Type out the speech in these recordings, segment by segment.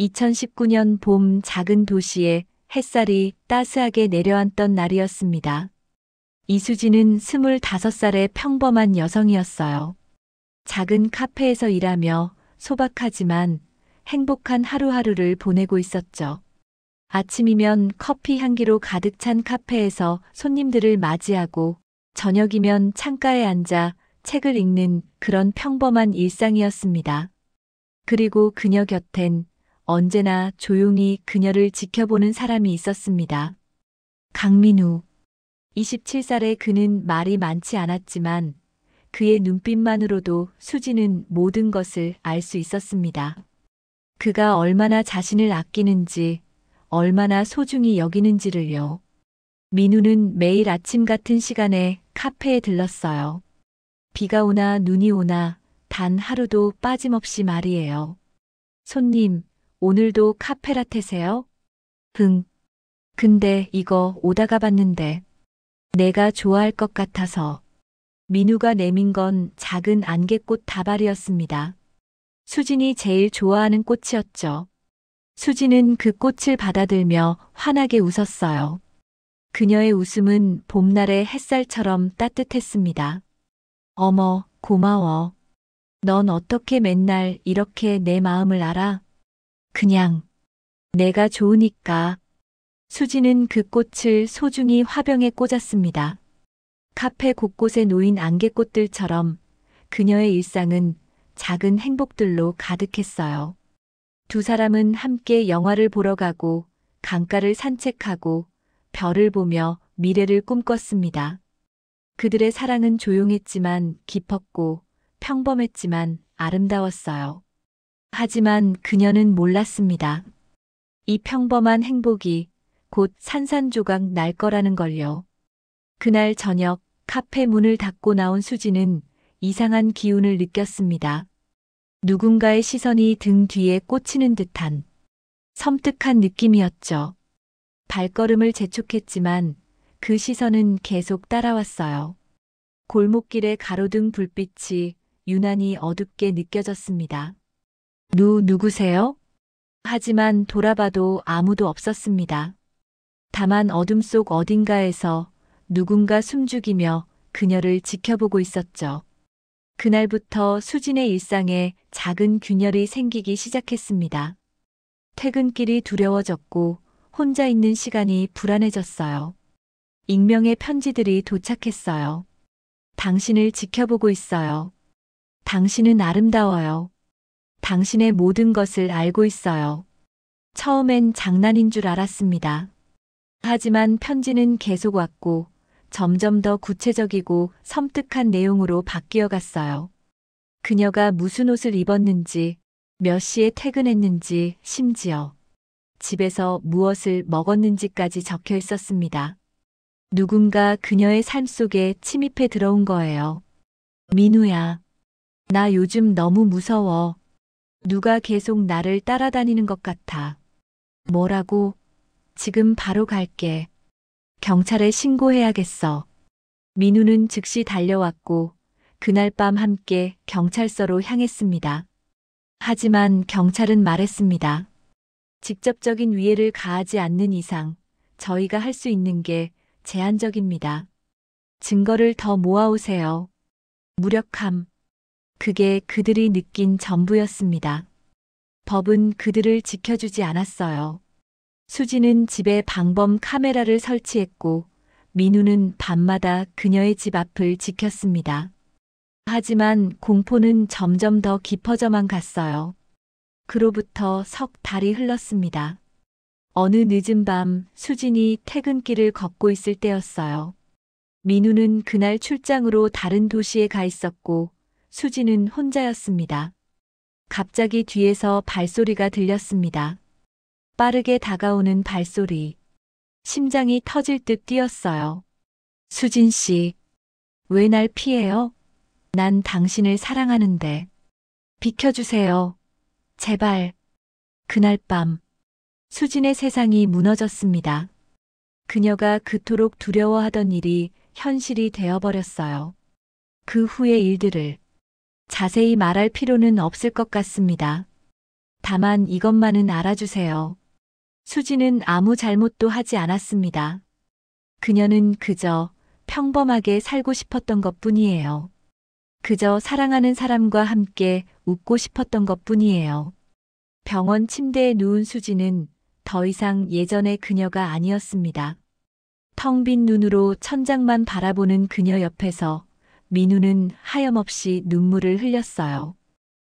2019년 봄 작은 도시에 햇살이 따스하게 내려앉던 날이었습니다. 이수지는 25살의 평범한 여성이었어요. 작은 카페에서 일하며 소박하지만 행복한 하루하루를 보내고 있었죠. 아침이면 커피 향기로 가득 찬 카페에서 손님들을 맞이하고 저녁이면 창가에 앉아 책을 읽는 그런 평범한 일상이었습니다. 그리고 그녀 곁엔 언제나 조용히 그녀를 지켜보는 사람이 있었습니다. 강민우. 27살의 그는 말이 많지 않았지만 그의 눈빛만으로도 수지는 모든 것을 알 수 있었습니다. 그가 얼마나 자신을 아끼는지, 얼마나 소중히 여기는지를요. 민우는 매일 아침 같은 시간에 카페에 들렀어요. 비가 오나 눈이 오나 단 하루도 빠짐없이 말이에요. 손님, 오늘도 카페라테세요? 응. 근데 이거 오다가 봤는데 내가 좋아할 것 같아서. 민우가 내민 건 작은 안개꽃 다발이었습니다. 수진이 제일 좋아하는 꽃이었죠. 수진은 그 꽃을 받아들며 환하게 웃었어요. 그녀의 웃음은 봄날의 햇살처럼 따뜻했습니다. 어머, 고마워. 넌 어떻게 맨날 이렇게 내 마음을 알아? 그냥 내가 좋으니까. 수지는 그 꽃을 소중히 화병에 꽂았습니다. 카페 곳곳에 놓인 안개꽃들처럼 그녀의 일상은 작은 행복들로 가득했어요. 두 사람은 함께 영화를 보러 가고 강가를 산책하고 별을 보며 미래를 꿈꿨습니다. 그들의 사랑은 조용했지만 깊었고 평범했지만 아름다웠어요. 하지만 그녀는 몰랐습니다. 이 평범한 행복이 곧 산산조각 날 거라는 걸요. 그날 저녁 카페 문을 닫고 나온 수지는 이상한 기운을 느꼈습니다. 누군가의 시선이 등 뒤에 꽂히는 듯한 섬뜩한 느낌이었죠. 발걸음을 재촉했지만 그 시선은 계속 따라왔어요. 골목길의 가로등 불빛이 유난히 어둡게 느껴졌습니다. 누구세요? 하지만 돌아봐도 아무도 없었습니다. 다만 어둠 속 어딘가에서 누군가 숨죽이며 그녀를 지켜보고 있었죠. 그날부터 수진의 일상에 작은 균열이 생기기 시작했습니다. 퇴근길이 두려워졌고 혼자 있는 시간이 불안해졌어요. 익명의 편지들이 도착했어요. 당신을 지켜보고 있어요. 당신은 아름다워요. 당신의 모든 것을 알고 있어요. 처음엔 장난인 줄 알았습니다. 하지만 편지는 계속 왔고 점점 더 구체적이고 섬뜩한 내용으로 바뀌어 갔어요. 그녀가 무슨 옷을 입었는지, 몇 시에 퇴근했는지, 심지어 집에서 무엇을 먹었는지까지 적혀 있었습니다. 누군가 그녀의 삶 속에 침입해 들어온 거예요. 민우야, 나 요즘 너무 무서워. 누가 계속 나를 따라다니는 것 같아. 뭐라고? 지금 바로 갈게. 경찰에 신고해야겠어. 민우는 즉시 달려왔고 그날 밤 함께 경찰서로 향했습니다. 하지만 경찰은 말했습니다. 직접적인 위해를 가하지 않는 이상 저희가 할 수 있는 게 제한적입니다. 증거를 더 모아오세요. 무력함. 그게 그들이 느낀 전부였습니다. 법은 그들을 지켜주지 않았어요. 수지는 집에 방범 카메라를 설치했고 민우는 밤마다 그녀의 집 앞을 지켰습니다. 하지만 공포는 점점 더 깊어져만 갔어요. 그로부터 석 달이 흘렀습니다. 어느 늦은 밤 수진이 퇴근길을 걷고 있을 때였어요. 민우는 그날 출장으로 다른 도시에 가 있었고 수지는 혼자였습니다. 갑자기 뒤에서 발소리가 들렸습니다. 빠르게 다가오는 발소리. 심장이 터질 듯 뛰었어요. 수진 씨, 왜 날 피해요? 난 당신을 사랑하는데. 비켜주세요. 제발. 그날 밤, 수진의 세상이 무너졌습니다. 그녀가 그토록 두려워하던 일이 현실이 되어버렸어요. 그 후의 일들을 자세히 말할 필요는 없을 것 같습니다. 다만 이것만은 알아주세요. 수지는 아무 잘못도 하지 않았습니다. 그녀는 그저 평범하게 살고 싶었던 것뿐이에요. 그저 사랑하는 사람과 함께 웃고 싶었던 것뿐이에요. 병원 침대에 누운 수지는 더 이상 예전의 그녀가 아니었습니다. 텅 빈 눈으로 천장만 바라보는 그녀 옆에서 민우는 하염없이 눈물을 흘렸어요.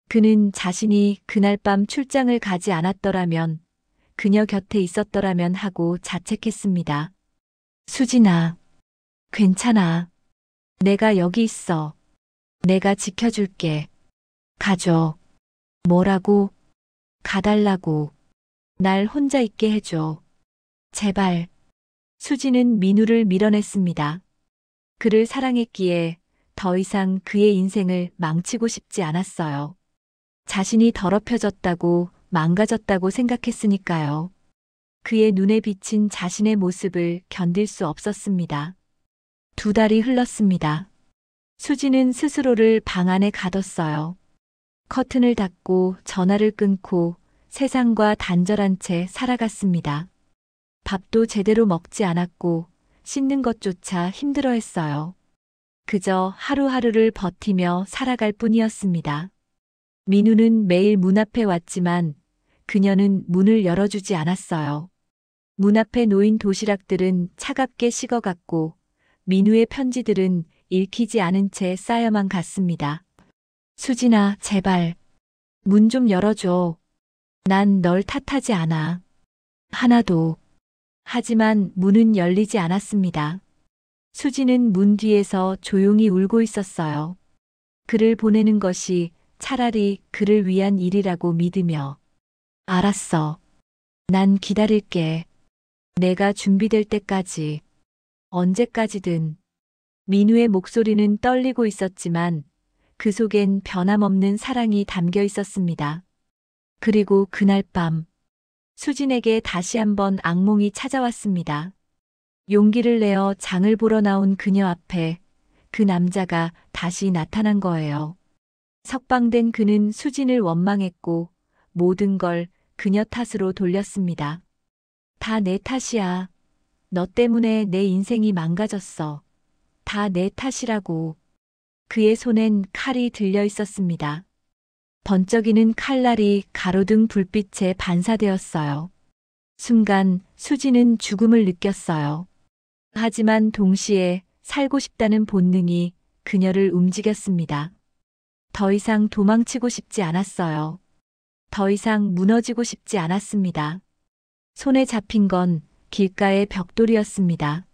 그는 자신이 그날 밤 출장을 가지 않았더라면, 그녀 곁에 있었더라면 하고 자책했습니다. 수진아, 괜찮아. 내가 여기 있어. 내가 지켜줄게. 가줘. 뭐라고? 가달라고. 날 혼자 있게 해줘. 제발. 수지는 민우를 밀어냈습니다. 그를 사랑했기에 더 이상 그의 인생을 망치고 싶지 않았어요. 자신이 더럽혀졌다고, 망가졌다고 생각했으니까요. 그의 눈에 비친 자신의 모습을 견딜 수 없었습니다. 2달이 흘렀습니다. 수지는 스스로를 방 안에 가뒀어요. 커튼을 닫고 전화를 끊고 세상과 단절한 채 살아갔습니다. 밥도 제대로 먹지 않았고 씻는 것조차 힘들어했어요. 그저 하루하루를 버티며 살아갈 뿐이었습니다. 민우는 매일 문 앞에 왔지만 그녀는 문을 열어주지 않았어요. 문 앞에 놓인 도시락들은 차갑게 식어갔고 민우의 편지들은 읽히지 않은 채 쌓여만 갔습니다. 수진아, 제발. 문 좀 열어줘. 난 널 탓하지 않아. 하나도. 하지만 문은 열리지 않았습니다. 수지는 문 뒤에서 조용히 울고 있었어요. 그를 보내는 것이 차라리 그를 위한 일이라고 믿으며. 알았어. 난 기다릴게. 내가 준비될 때까지. 언제까지든. 민우의 목소리는 떨리고 있었지만 그 속엔 변함없는 사랑이 담겨 있었습니다. 그리고 그날 밤, 수진에게 다시 한번 악몽이 찾아왔습니다. 용기를 내어 장을 보러 나온 그녀 앞에 그 남자가 다시 나타난 거예요. 석방된 그는 수진을 원망했고 모든 걸 그녀 탓으로 돌렸습니다. 다 내 탓이야. 너 때문에 내 인생이 망가졌어. 다 내 탓이라고. 그의 손엔 칼이 들려 있었습니다. 번쩍이는 칼날이 가로등 불빛에 반사되었어요. 순간 수지는 죽음을 느꼈어요. 하지만 동시에 살고 싶다는 본능이 그녀를 움직였습니다. 더 이상 도망치고 싶지 않았어요. 더 이상 무너지고 싶지 않았습니다. 손에 잡힌 건 길가의 벽돌이었습니다.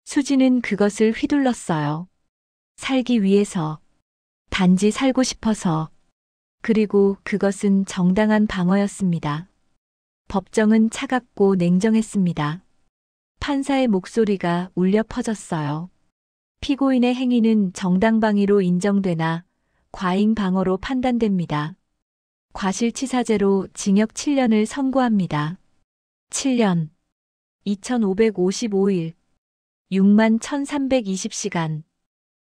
수지는 그것을 휘둘렀어요. 살기 위해서, 단지 살고 싶어서. 그리고 그것은 정당한 방어였습니다. 법정은 차갑고 냉정했습니다. 판사의 목소리가 울려 퍼졌어요. 피고인의 행위는 정당방위로 인정되나 과잉방어로 판단됩니다. 과실치사죄로 징역 7년을 선고합니다. 7년, 2555일, 61,320시간.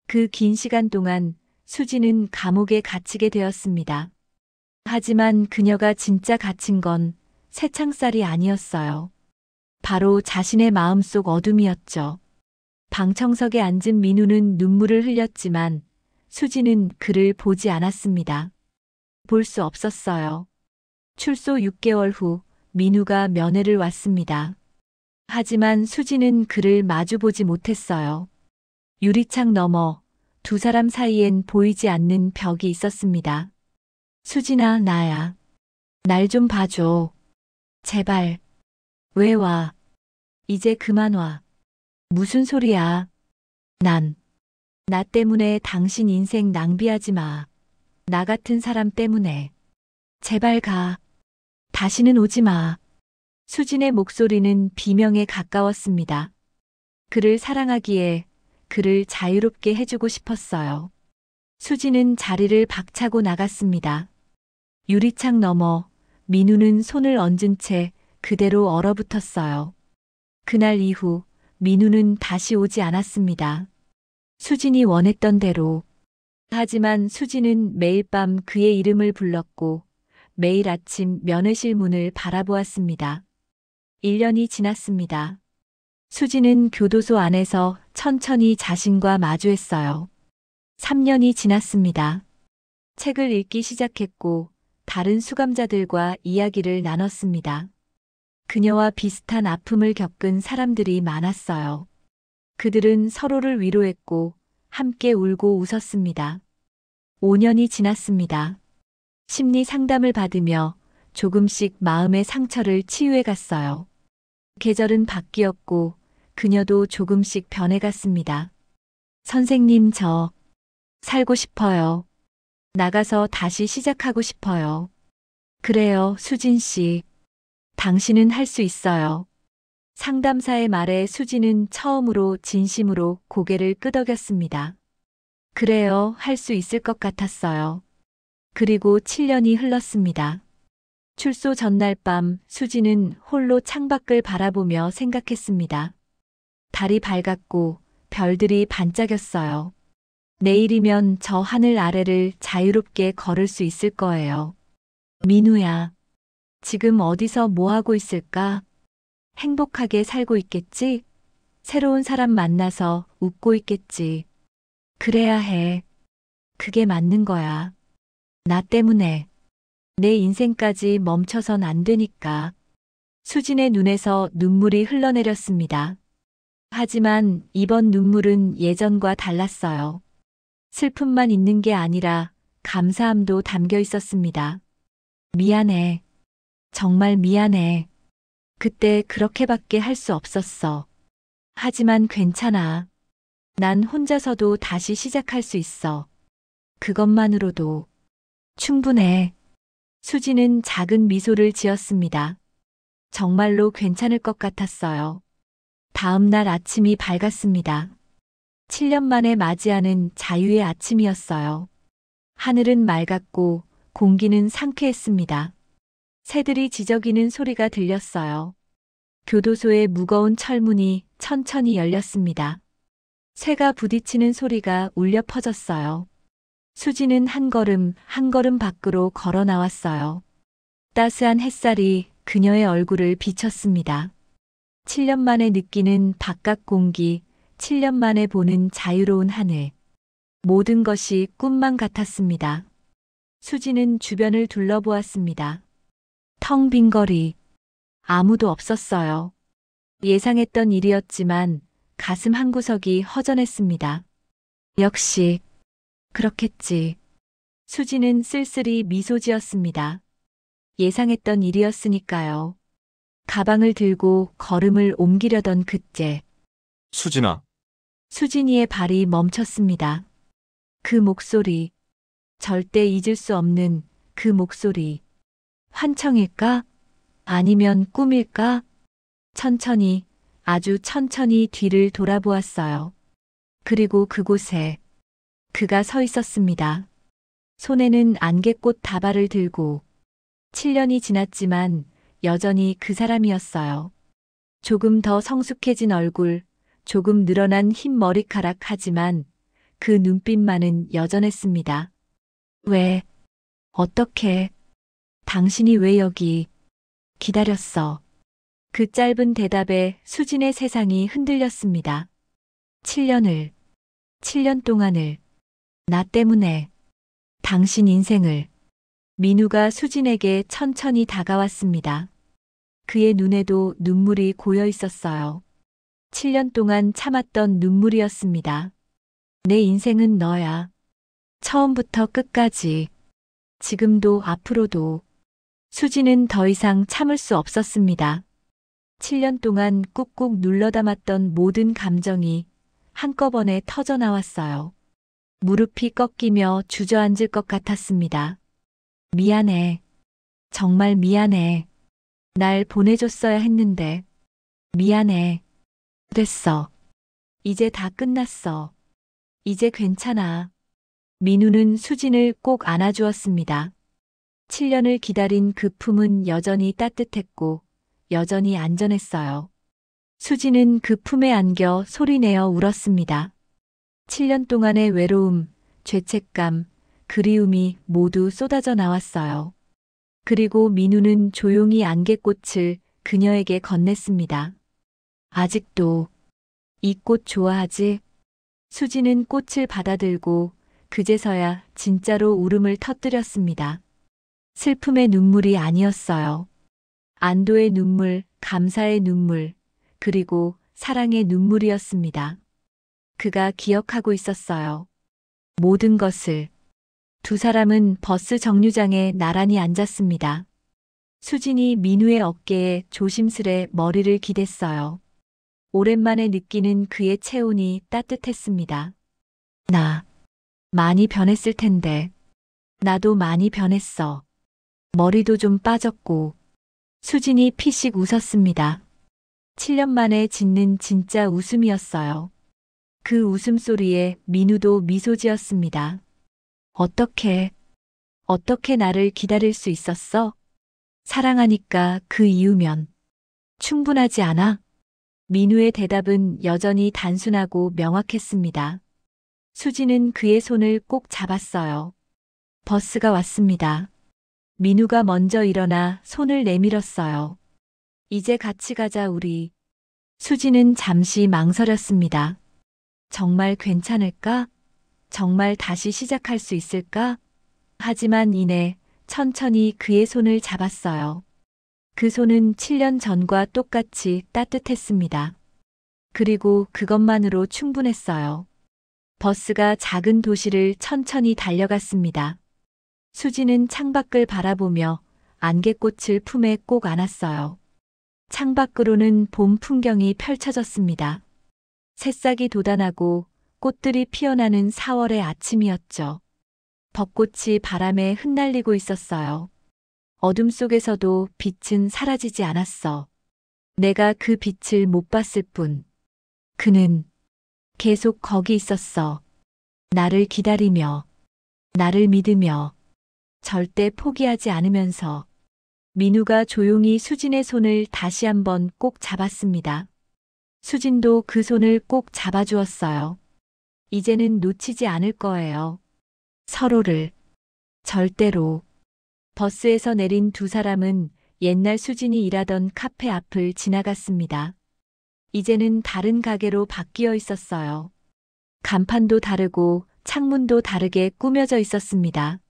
그 긴 시간 동안 수지는 감옥에 갇히게 되었습니다. 하지만 그녀가 진짜 갇힌 건 새창살이 아니었어요. 바로 자신의 마음속 어둠이었죠. 방청석에 앉은 민우는 눈물을 흘렸지만 수지는 그를 보지 않았습니다. 볼 수 없었어요. 출소 6개월 후 민우가 면회를 왔습니다. 하지만 수지는 그를 마주보지 못했어요. 유리창 너머 두 사람 사이엔 보이지 않는 벽이 있었습니다. 수진아, 나야. 날 좀 봐줘. 제발. 왜 와? 이제 그만 와. 무슨 소리야? 나 때문에 당신 인생 낭비하지 마. 나 같은 사람 때문에. 제발 가. 다시는 오지 마. 수진의 목소리는 비명에 가까웠습니다. 그를 사랑하기에 그를 자유롭게 해주고 싶었어요. 수지는 자리를 박차고 나갔습니다. 유리창 너머 민우는 손을 얹은 채 그대로 얼어붙었어요. 그날 이후 민우는 다시 오지 않았습니다. 수진이 원했던 대로. 하지만 수지는 매일 밤 그의 이름을 불렀고 매일 아침 면회실 문을 바라보았습니다. 1년이 지났습니다. 수지는 교도소 안에서 천천히 자신과 마주했어요. 3년이 지났습니다. 책을 읽기 시작했고 다른 수감자들과 이야기를 나눴습니다. 그녀와 비슷한 아픔을 겪은 사람들이 많았어요. 그들은 서로를 위로했고 함께 울고 웃었습니다. 5년이 지났습니다. 심리 상담을 받으며 조금씩 마음의 상처를 치유해 갔어요. 계절은 바뀌었고 그녀도 조금씩 변해갔습니다. 선생님, 저 살고 싶어요. 나가서 다시 시작하고 싶어요. 그래요, 수진 씨. 당신은 할 수 있어요. 상담사의 말에 수지는 처음으로 진심으로 고개를 끄덕였습니다. 그래요, 할 수 있을 것 같았어요. 그리고 7년이 흘렀습니다. 출소 전날 밤 수지는 홀로 창밖을 바라보며 생각했습니다. 달이 밝았고 별들이 반짝였어요. 내일이면 저 하늘 아래를 자유롭게 걸을 수 있을 거예요. 민우야, 지금 어디서 뭐 하고 있을까? 행복하게 살고 있겠지? 새로운 사람 만나서 웃고 있겠지. 그래야 해. 그게 맞는 거야. 나 때문에. 내 인생까지 멈춰선 안 되니까. 수진의 눈에서 눈물이 흘러내렸습니다. 하지만 이번 눈물은 예전과 달랐어요. 슬픔만 있는 게 아니라 감사함도 담겨 있었습니다. 미안해. 정말 미안해. 그때 그렇게밖에 할 수 없었어. 하지만 괜찮아. 난 혼자서도 다시 시작할 수 있어. 그것만으로도 충분해. 수지는 작은 미소를 지었습니다. 정말로 괜찮을 것 같았어요. 다음 날 아침이 밝았습니다. 7년 만에 맞이하는 자유의 아침이었어요. 하늘은 맑았고 공기는 상쾌했습니다. 새들이 지저귀는 소리가 들렸어요. 교도소의 무거운 철문이 천천히 열렸습니다. 쇠가 부딪히는 소리가 울려 퍼졌어요. 수지는 한 걸음 한 걸음 밖으로 걸어 나왔어요. 따스한 햇살이 그녀의 얼굴을 비쳤습니다. 7년 만에 느끼는 바깥 공기, 7년 만에 보는 자유로운 하늘. 모든 것이 꿈만 같았습니다. 수지는 주변을 둘러보았습니다. 텅 빈 거리. 아무도 없었어요. 예상했던 일이었지만 가슴 한구석이 허전했습니다. 역시 그렇겠지. 수지는 쓸쓸히 미소 지었습니다. 예상했던 일이었으니까요. 가방을 들고 걸음을 옮기려던 그때 수진아, 수진이의 발이 멈췄습니다. 그 목소리, 절대 잊을 수 없는 그 목소리. 환청일까? 아니면 꿈일까? 천천히, 아주 천천히 뒤를 돌아보았어요. 그리고 그곳에 그가 서 있었습니다. 손에는 안개꽃 다발을 들고 7년이 지났지만 여전히 그 사람이었어요. 조금 더 성숙해진 얼굴, 조금 늘어난 흰 머리카락 하지만 그 눈빛만은 여전했습니다. 왜? 어떻게? 당신이 왜 여기? 기다렸어. 그 짧은 대답에 수진의 세상이 흔들렸습니다. 7년 동안을, 나 때문에, 당신 인생을. 민우가 수진에게 천천히 다가왔습니다. 그의 눈에도 눈물이 고여 있었어요. 7년 동안 참았던 눈물이었습니다. 내 인생은 너야. 처음부터 끝까지. 지금도 앞으로도. 수지는 더 이상 참을 수 없었습니다. 7년 동안 꾹꾹 눌러담았던 모든 감정이 한꺼번에 터져 나왔어요. 무릎이 꺾이며 주저앉을 것 같았습니다. 미안해. 정말 미안해. 날 보내줬어야 했는데. 미안해. 됐어. 이제 다 끝났어. 이제 괜찮아. 민우는 수진을 꼭 안아주었습니다. 7년을 기다린 그 품은 여전히 따뜻했고 여전히 안전했어요. 수지는 그 품에 안겨 소리내어 울었습니다. 7년 동안의 외로움, 죄책감, 그리움이 모두 쏟아져 나왔어요. 그리고 민우는 조용히 안개꽃을 그녀에게 건넸습니다. 아직도 이 꽃 좋아하지? 수지는 꽃을 받아들고 그제서야 진짜로 울음을 터뜨렸습니다. 슬픔의 눈물이 아니었어요. 안도의 눈물, 감사의 눈물, 그리고 사랑의 눈물이었습니다. 그가 기억하고 있었어요. 모든 것을. 두 사람은 버스 정류장에 나란히 앉았습니다. 수진이 민우의 어깨에 조심스레 머리를 기댔어요. 오랜만에 느끼는 그의 체온이 따뜻했습니다. 나 많이 변했을 텐데. 나도 많이 변했어. 머리도 좀 빠졌고. 수진이 피식 웃었습니다. 7년 만에 짓는 진짜 웃음이었어요. 그 웃음소리에 민우도 미소 지었습니다. 어떻게 나를 기다릴 수 있었어? 사랑하니까 그 이유면 충분하지 않아? 민우의 대답은 여전히 단순하고 명확했습니다. 수지는 그의 손을 꼭 잡았어요. 버스가 왔습니다. 민우가 먼저 일어나 손을 내밀었어요. 이제 같이 가자 우리. 수지는 잠시 망설였습니다. 정말 괜찮을까? 정말 다시 시작할 수 있을까? 하지만 이내 천천히 그의 손을 잡았어요. 그 손은 7년 전과 똑같이 따뜻했습니다. 그리고 그것만으로 충분했어요. 버스가 작은 도시를 천천히 달려갔습니다. 수지는 창밖을 바라보며 안개꽃을 품에 꼭 안았어요. 창밖으로는 봄 풍경이 펼쳐졌습니다. 새싹이 돋아나고 꽃들이 피어나는 4월의 아침이었죠. 벚꽃이 바람에 흩날리고 있었어요. 어둠 속에서도 빛은 사라지지 않았어. 내가 그 빛을 못 봤을 뿐. 그는 계속 거기 있었어. 나를 기다리며, 나를 믿으며, 절대 포기하지 않으면서. 민우가 조용히 수진의 손을 다시 한번 꼭 잡았습니다. 수진도 그 손을 꼭 잡아주었어요. 이제는 놓치지 않을 거예요. 서로를. 절대로. 버스에서 내린 두 사람은 옛날 수진이 일하던 카페 앞을 지나갔습니다. 이제는 다른 가게로 바뀌어 있었어요. 간판도 다르고 창문도 다르게 꾸며져 있었습니다.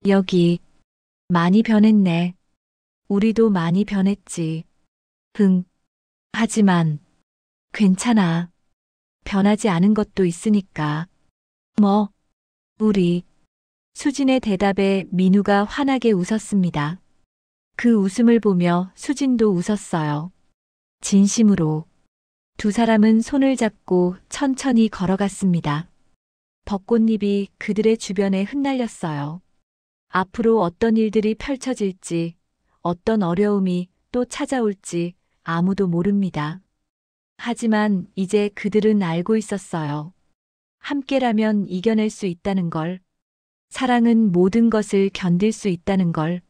여기 많이 변했네. 우리도 많이 변했지. 하지만 괜찮아. 변하지 않은 것도 있으니까. 뭐? 우리. 수진의 대답에 민우가 환하게 웃었습니다. 그 웃음을 보며 수진도 웃었어요. 진심으로. 두 사람은 손을 잡고 천천히 걸어갔습니다. 벚꽃잎이 그들의 주변에 흩날렸어요. 앞으로 어떤 일들이 펼쳐질지, 어떤 어려움이 또 찾아올지 아무도 모릅니다. 하지만 이제 그들은 알고 있었어요. 함께라면 이겨낼 수 있다는 걸. 사랑은 모든 것을 견딜 수 있다는 걸.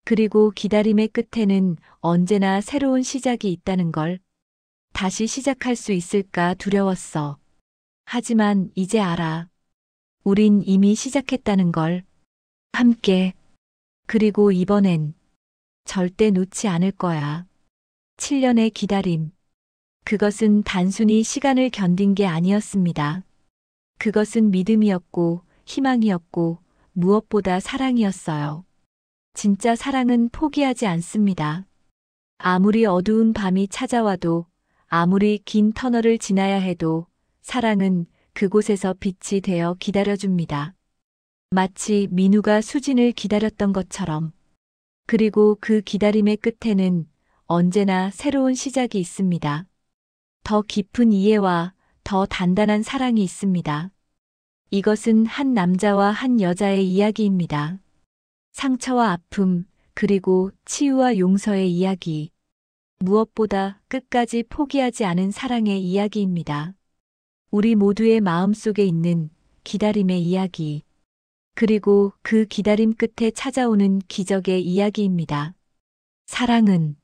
그리고 기다림의 끝에는 언제나 새로운 시작이 있다는 걸. 다시 시작할 수 있을까 두려웠어. 하지만 이제 알아. 우린 이미 시작했다는 걸. 함께. 그리고 이번엔 절대 놓지 않을 거야. 7년의 기다림. 그것은 단순히 시간을 견딘 게 아니었습니다. 그것은 믿음이었고 희망이었고 무엇보다 사랑이었어요. 진짜 사랑은 포기하지 않습니다. 아무리 어두운 밤이 찾아와도, 아무리 긴 터널을 지나야 해도 사랑은 그곳에서 빛이 되어 기다려줍니다. 마치 민우가 수진을 기다렸던 것처럼. 그리고 그 기다림의 끝에는 언제나 새로운 시작이 있습니다. 더 깊은 이해와 더 단단한 사랑이 있습니다. 이것은 한 남자와 한 여자의 이야기입니다. 상처와 아픔, 그리고 치유와 용서의 이야기. 무엇보다 끝까지 포기하지 않은 사랑의 이야기입니다. 우리 모두의 마음속에 있는 기다림의 이야기. 그리고 그 기다림 끝에 찾아오는 기적의 이야기입니다. 사랑은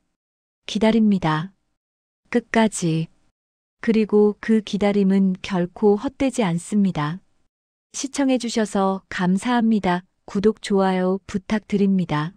기다립니다. 끝까지. 그리고 그 기다림은 결코 헛되지 않습니다. 시청해주셔서 감사합니다. 구독, 좋아요 부탁드립니다.